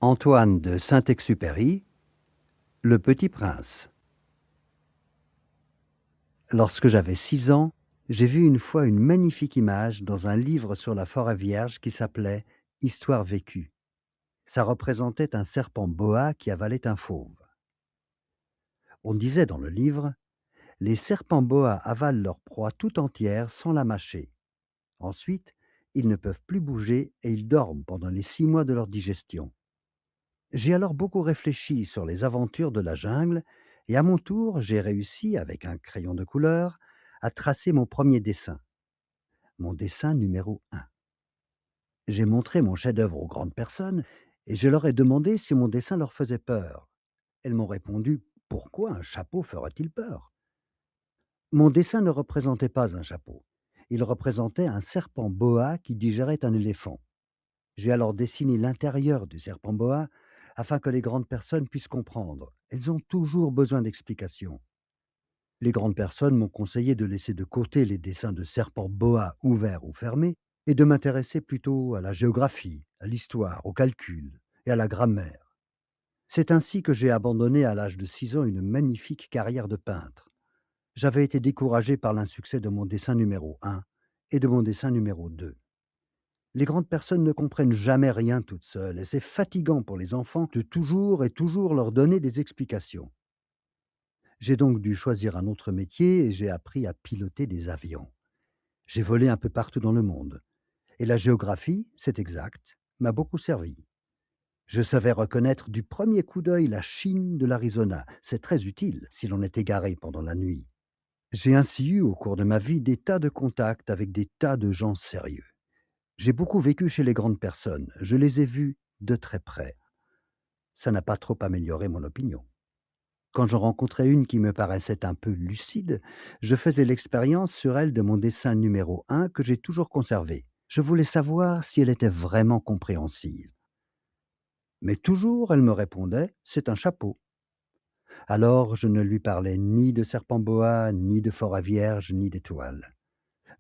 Antoine de Saint-Exupéry, Le Petit Prince. Lorsque j'avais 6 ans, j'ai vu une fois une magnifique image dans un livre sur la forêt vierge qui s'appelait « Histoire vécue ». Ça représentait un serpent boa qui avalait un fauve. On disait dans le livre « Les serpents boa avalent leur proie tout entière sans la mâcher. Ensuite, ils ne peuvent plus bouger et ils dorment pendant les 6 mois de leur digestion. » J'ai alors beaucoup réfléchi sur les aventures de la jungle et à mon tour, j'ai réussi, avec un crayon de couleur, à tracer mon premier dessin, mon dessin numéro 1. J'ai montré mon chef-d'œuvre aux grandes personnes et je leur ai demandé si mon dessin leur faisait peur. Elles m'ont répondu: pourquoi un chapeau ferait-il peur? Mon dessin ne représentait pas un chapeau. Il représentait un serpent boa qui digérait un éléphant. J'ai alors dessiné l'intérieur du serpent boa afin que les grandes personnes puissent comprendre. Elles ont toujours besoin d'explications. Les grandes personnes m'ont conseillé de laisser de côté les dessins de serpents boa ouverts ou fermés et de m'intéresser plutôt à la géographie, à l'histoire, au calcul et à la grammaire. C'est ainsi que j'ai abandonné à l'âge de 6 ans une magnifique carrière de peintre. J'avais été découragé par l'insuccès de mon dessin numéro 1 et de mon dessin numéro 2. Les grandes personnes ne comprennent jamais rien toutes seules et c'est fatigant pour les enfants de toujours et toujours leur donner des explications. J'ai donc dû choisir un autre métier et j'ai appris à piloter des avions. J'ai volé un peu partout dans le monde. Et la géographie, c'est exact, m'a beaucoup servi. Je savais reconnaître du premier coup d'œil la Chine de l'Arizona. C'est très utile si l'on est égaré pendant la nuit. J'ai ainsi eu au cours de ma vie des tas de contacts avec des tas de gens sérieux. J'ai beaucoup vécu chez les grandes personnes. Je les ai vues de très près. Ça n'a pas trop amélioré mon opinion. Quand j'en rencontrais une qui me paraissait un peu lucide, je faisais l'expérience sur elle de mon dessin numéro 1 que j'ai toujours conservé. Je voulais savoir si elle était vraiment compréhensive. Mais toujours elle me répondait: c'est un chapeau. Alors je ne lui parlais ni de serpent boa, ni de forêt vierge, ni d'étoiles.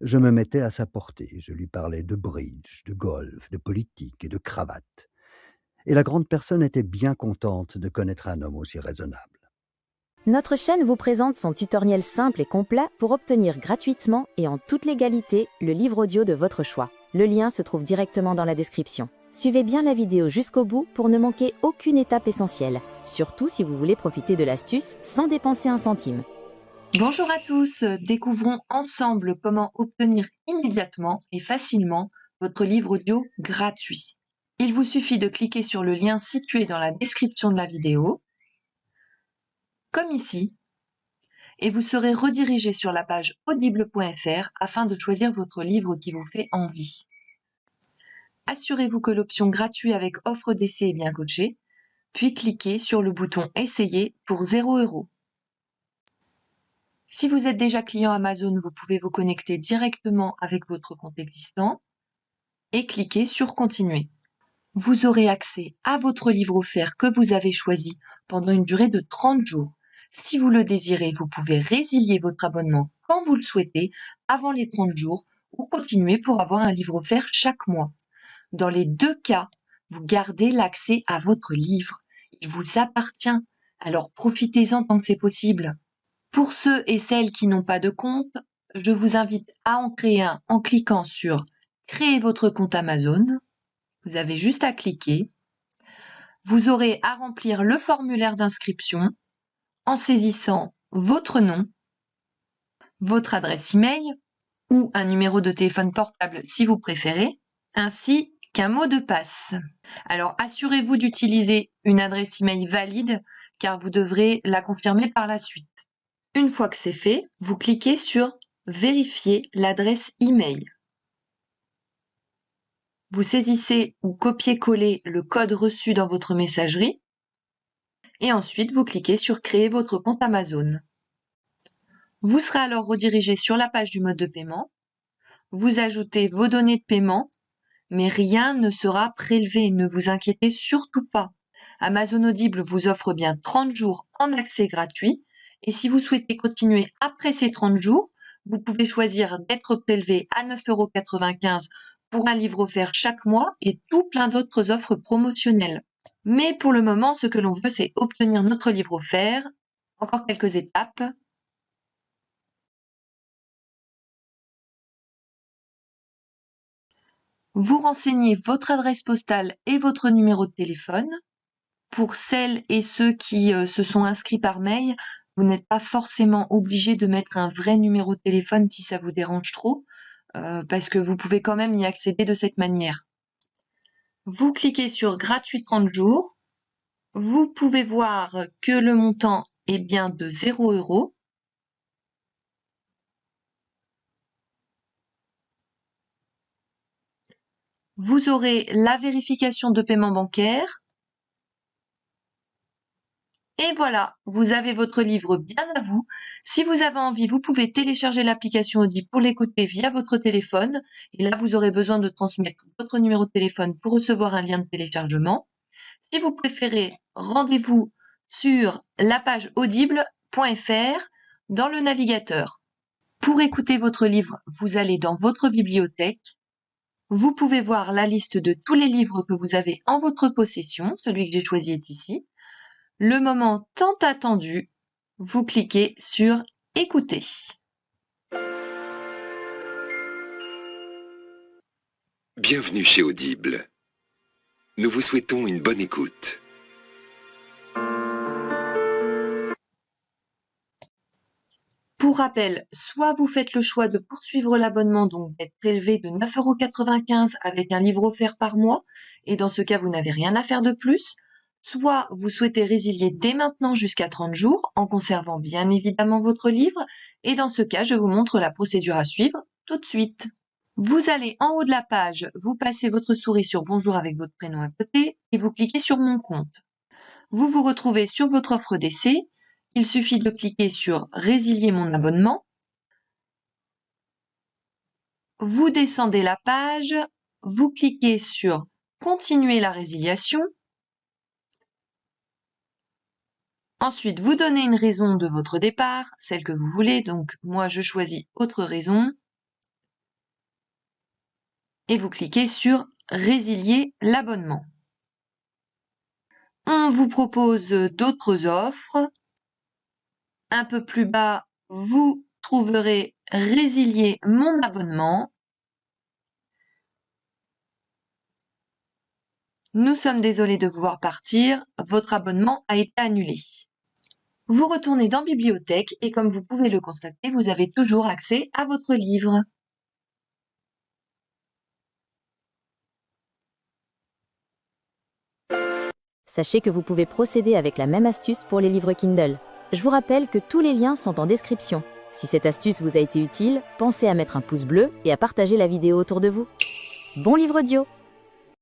Je me mettais à sa portée, je lui parlais de bridge, de golf, de politique et de cravate. Et la grande personne était bien contente de connaître un homme aussi raisonnable. Notre chaîne vous présente son tutoriel simple et complet pour obtenir gratuitement et en toute légalité le livre audio de votre choix. Le lien se trouve directement dans la description. Suivez bien la vidéo jusqu'au bout pour ne manquer aucune étape essentielle, surtout si vous voulez profiter de l'astuce sans dépenser un centime. Bonjour à tous, découvrons ensemble comment obtenir immédiatement et facilement votre livre audio gratuit. Il vous suffit de cliquer sur le lien situé dans la description de la vidéo, comme ici, et vous serez redirigé sur la page audible.fr afin de choisir votre livre qui vous fait envie. Assurez-vous que l'option gratuit avec offre d'essai est bien cochée, puis cliquez sur le bouton Essayer pour 0 €. Si vous êtes déjà client Amazon, vous pouvez vous connecter directement avec votre compte existant et cliquer sur Continuer. Vous aurez accès à votre livre offert que vous avez choisi pendant une durée de 30 jours. Si vous le désirez, vous pouvez résilier votre abonnement quand vous le souhaitez avant les 30 jours ou continuer pour avoir un livre offert chaque mois. Dans les deux cas, vous gardez l'accès à votre livre. Il vous appartient, alors profitez-en tant que c'est possible. Pour ceux et celles qui n'ont pas de compte, je vous invite à en créer un en cliquant sur « Créer votre compte Amazon ». Vous avez juste à cliquer. Vous aurez à remplir le formulaire d'inscription en saisissant votre nom, votre adresse email ou un numéro de téléphone portable si vous préférez, ainsi qu'un mot de passe. Alors assurez-vous d'utiliser une adresse email valide car vous devrez la confirmer par la suite. Une fois que c'est fait, vous cliquez sur « Vérifier l'adresse email ». Vous saisissez ou copiez-collez le code reçu dans votre messagerie et ensuite vous cliquez sur « Créer votre compte Amazon ». Vous serez alors redirigé sur la page du mode de paiement. Vous ajoutez vos données de paiement, mais rien ne sera prélevé, ne vous inquiétez surtout pas. Amazon Audible vous offre bien 30 jours en accès gratuit et si vous souhaitez continuer après ces 30 jours, vous pouvez choisir d'être prélevé à 9,95 € pour un livre offert chaque mois et tout plein d'autres offres promotionnelles. Mais pour le moment, ce que l'on veut, c'est obtenir notre livre offert. Encore quelques étapes. Vous renseignez votre adresse postale et votre numéro de téléphone. Pour celles et ceux qui se sont inscrits par mail, vous n'êtes pas forcément obligé de mettre un vrai numéro de téléphone si ça vous dérange trop, parce que vous pouvez quand même y accéder de cette manière. Vous cliquez sur gratuit 30 jours. Vous pouvez voir que le montant est bien de 0 €. Vous aurez la vérification de paiement bancaire. Et voilà, vous avez votre livre bien à vous. Si vous avez envie, vous pouvez télécharger l'application Audible pour l'écouter via votre téléphone. Et là, vous aurez besoin de transmettre votre numéro de téléphone pour recevoir un lien de téléchargement. Si vous préférez, rendez-vous sur la page audible.fr dans le navigateur. Pour écouter votre livre, vous allez dans votre bibliothèque. Vous pouvez voir la liste de tous les livres que vous avez en votre possession. Celui que j'ai choisi est ici. Le moment tant attendu, vous cliquez sur Écouter. Bienvenue chez Audible. Nous vous souhaitons une bonne écoute. Pour rappel, soit vous faites le choix de poursuivre l'abonnement, donc d'être prélevé de 9,95 € avec un livre offert par mois, et dans ce cas, vous n'avez rien à faire de plus, soit vous souhaitez résilier dès maintenant jusqu'à 30 jours, en conservant bien évidemment votre livre, et dans ce cas, je vous montre la procédure à suivre tout de suite. Vous allez en haut de la page, vous passez votre souris sur Bonjour avec votre prénom à côté, et vous cliquez sur Mon compte. Vous vous retrouvez sur votre offre d'essai. Il suffit de cliquer sur Résilier mon abonnement. Vous descendez la page, vous cliquez sur Continuer la résiliation. Ensuite, vous donnez une raison de votre départ, celle que vous voulez, donc moi je choisis autre raison. Et vous cliquez sur Résilier l'abonnement. On vous propose d'autres offres. Un peu plus bas, vous trouverez Résilier mon abonnement. Nous sommes désolés de vous voir partir, votre abonnement a été annulé. Vous retournez dans Bibliothèque et comme vous pouvez le constater, vous avez toujours accès à votre livre. Sachez que vous pouvez procéder avec la même astuce pour les livres Kindle. Je vous rappelle que tous les liens sont en description. Si cette astuce vous a été utile, pensez à mettre un pouce bleu et à partager la vidéo autour de vous. Bon livre audio!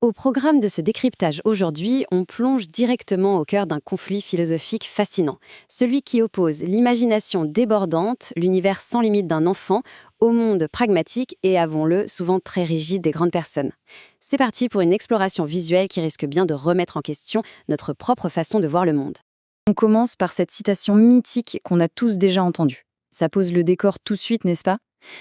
Au programme de ce décryptage aujourd'hui, on plonge directement au cœur d'un conflit philosophique fascinant, celui qui oppose l'imagination débordante, l'univers sans limite d'un enfant, au monde pragmatique et, avouons-le, souvent très rigide des grandes personnes. C'est parti pour une exploration visuelle qui risque bien de remettre en question notre propre façon de voir le monde. On commence par cette citation mythique qu'on a tous déjà entendue. Ça pose le décor tout de suite, n'est-ce pas ?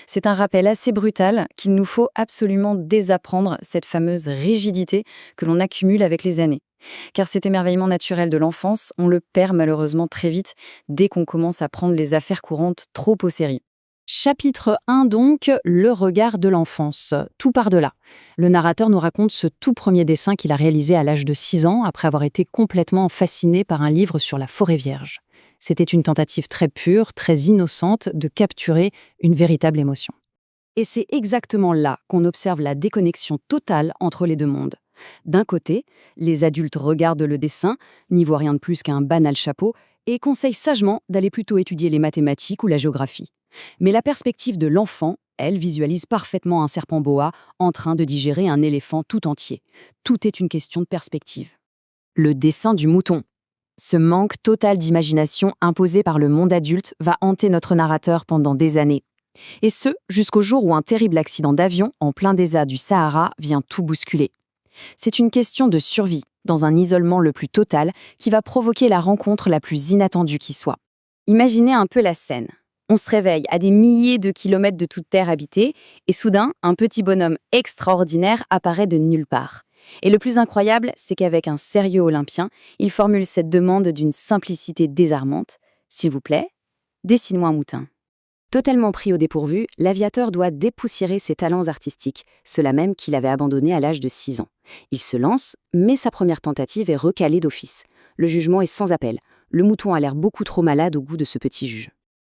C'est un rappel assez brutal qu'il nous faut absolument désapprendre cette fameuse rigidité que l'on accumule avec les années. Car cet émerveillement naturel de l'enfance, on le perd malheureusement très vite dès qu'on commence à prendre les affaires courantes trop au sérieux. Chapitre 1 donc, le regard de l'enfance. Tout part de là. Le narrateur nous raconte ce tout premier dessin qu'il a réalisé à l'âge de 6 ans après avoir été complètement fasciné par un livre sur la forêt vierge. C'était une tentative très pure, très innocente de capturer une véritable émotion. Et c'est exactement là qu'on observe la déconnexion totale entre les deux mondes. D'un côté, les adultes regardent le dessin, n'y voient rien de plus qu'un banal chapeau, et conseillent sagement d'aller plutôt étudier les mathématiques ou la géographie. Mais la perspective de l'enfant, elle, visualise parfaitement un serpent boa en train de digérer un éléphant tout entier. Tout est une question de perspective. Le dessin du mouton. Ce manque total d'imagination imposé par le monde adulte va hanter notre narrateur pendant des années. Et ce, jusqu'au jour où un terrible accident d'avion en plein désert du Sahara vient tout bousculer. C'est une question de survie, dans un isolement le plus total, qui va provoquer la rencontre la plus inattendue qui soit. Imaginez un peu la scène. On se réveille à des milliers de kilomètres de toute terre habitée, et soudain, un petit bonhomme extraordinaire apparaît de nulle part. Et le plus incroyable, c'est qu'avec un sérieux olympien, il formule cette demande d'une simplicité désarmante. S'il vous plaît, dessine-moi un mouton. Totalement pris au dépourvu, l'aviateur doit dépoussiérer ses talents artistiques, ceux-là même qu'il avait abandonnés à l'âge de 6 ans. Il se lance, mais sa première tentative est recalée d'office. Le jugement est sans appel. Le mouton a l'air beaucoup trop malade au goût de ce petit juge.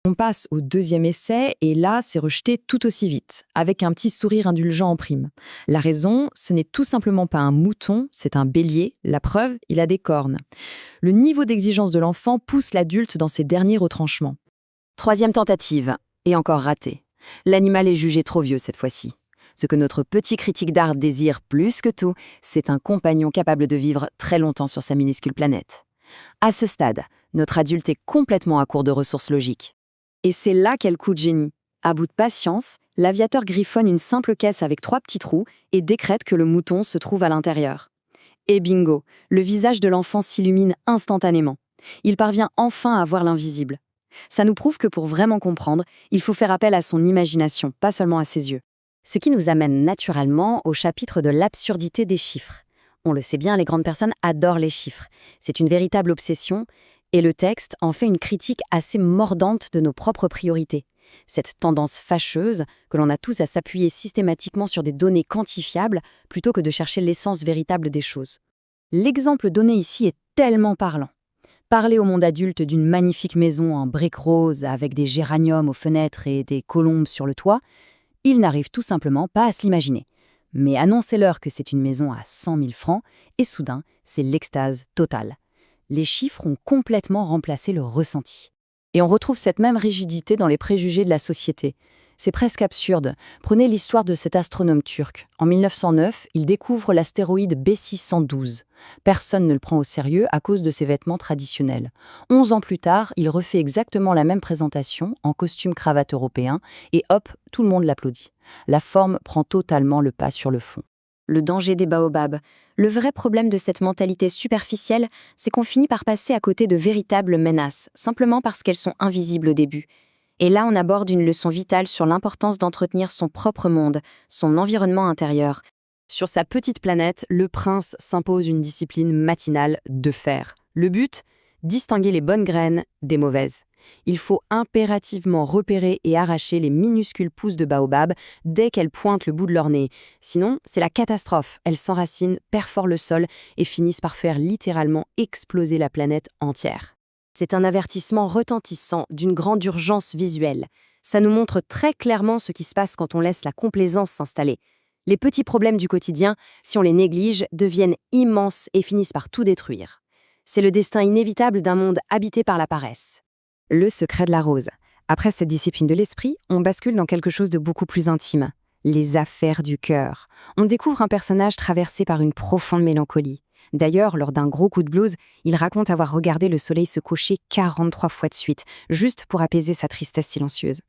On passe au deuxième essai, et là, c'est rejeté tout aussi vite, avec un petit sourire indulgent en prime. La raison, ce n'est tout simplement pas un mouton, c'est un bélier. La preuve, il a des cornes. Le niveau d'exigence de l'enfant pousse l'adulte dans ses derniers retranchements. Troisième tentative, et encore ratée. L'animal est jugé trop vieux cette fois-ci. Ce que notre petit critique d'art désire plus que tout, c'est un compagnon capable de vivre très longtemps sur sa minuscule planète. À ce stade, notre adulte est complètement à court de ressources logiques. Et c'est là qu'est le coup de génie. À bout de patience, l'aviateur griffonne une simple caisse avec 3 petits trous et décrète que le mouton se trouve à l'intérieur. Et bingo, le visage de l'enfant s'illumine instantanément. Il parvient enfin à voir l'invisible. Ça nous prouve que pour vraiment comprendre, il faut faire appel à son imagination, pas seulement à ses yeux. Ce qui nous amène naturellement au chapitre de l'absurdité des chiffres. On le sait bien, les grandes personnes adorent les chiffres. C'est une véritable obsession, et le texte en fait une critique assez mordante de nos propres priorités. Cette tendance fâcheuse que l'on a tous à s'appuyer systématiquement sur des données quantifiables plutôt que de chercher l'essence véritable des choses. L'exemple donné ici est tellement parlant. Parler au monde adulte d'une magnifique maison en briques roses avec des géraniums aux fenêtres et des colombes sur le toit, ils n'arrivent tout simplement pas à se l'imaginer. Mais annoncez-leur que c'est une maison à 100 000 francs et soudain, c'est l'extase totale. Les chiffres ont complètement remplacé le ressenti. Et on retrouve cette même rigidité dans les préjugés de la société. C'est presque absurde. Prenez l'histoire de cet astronome turc. En 1909, il découvre l'astéroïde B612. Personne ne le prend au sérieux à cause de ses vêtements traditionnels. 11 ans plus tard, il refait exactement la même présentation, en costume cravate européen, et hop, tout le monde l'applaudit. La forme prend totalement le pas sur le fond. Le danger des baobabs. Le vrai problème de cette mentalité superficielle, c'est qu'on finit par passer à côté de véritables menaces, simplement parce qu'elles sont invisibles au début. Et là, on aborde une leçon vitale sur l'importance d'entretenir son propre monde, son environnement intérieur. Sur sa petite planète, le prince s'impose une discipline matinale de fer. Le but ? Distinguer les bonnes graines des mauvaises. Il faut impérativement repérer et arracher les minuscules pousses de baobab dès qu'elles pointent le bout de leur nez. Sinon, c'est la catastrophe. Elles s'enracinent, perforent le sol et finissent par faire littéralement exploser la planète entière. C'est un avertissement retentissant d'une grande urgence visuelle. Ça nous montre très clairement ce qui se passe quand on laisse la complaisance s'installer. Les petits problèmes du quotidien, si on les néglige, deviennent immenses et finissent par tout détruire. C'est le destin inévitable d'un monde habité par la paresse. Le secret de la rose. Après cette discipline de l'esprit, on bascule dans quelque chose de beaucoup plus intime. Les affaires du cœur. On découvre un personnage traversé par une profonde mélancolie. D'ailleurs, lors d'un gros coup de blues, il raconte avoir regardé le soleil se coucher 43 fois de suite, juste pour apaiser sa tristesse silencieuse.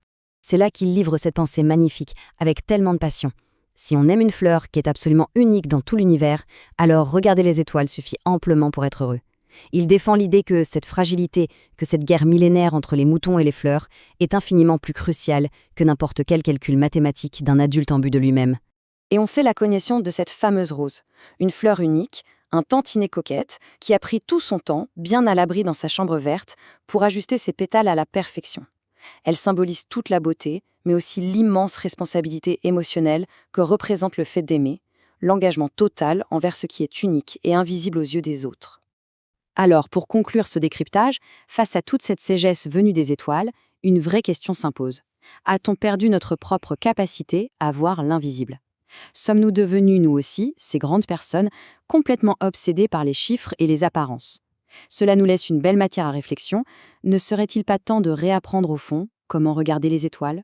C'est là qu'il livre cette pensée magnifique, avec tellement de passion. Si on aime une fleur qui est absolument unique dans tout l'univers, alors regarder les étoiles suffit amplement pour être heureux. Il défend l'idée que cette fragilité, que cette guerre millénaire entre les moutons et les fleurs, est infiniment plus cruciale que n'importe quel calcul mathématique d'un adulte en but de lui-même. Et on fait la connaissance de cette fameuse rose, une fleur unique, un tantinet coquette, qui a pris tout son temps, bien à l'abri dans sa chambre verte, pour ajuster ses pétales à la perfection. Elle symbolise toute la beauté, mais aussi l'immense responsabilité émotionnelle que représente le fait d'aimer, l'engagement total envers ce qui est unique et invisible aux yeux des autres. Alors, pour conclure ce décryptage, face à toute cette sagesse venue des étoiles, une vraie question s'impose. A-t-on perdu notre propre capacité à voir l'invisible ? Sommes-nous devenus, nous aussi, ces grandes personnes, complètement obsédées par les chiffres et les apparences ? Cela nous laisse une belle matière à réflexion. Ne serait-il pas temps de réapprendre au fond comment regarder les étoiles ?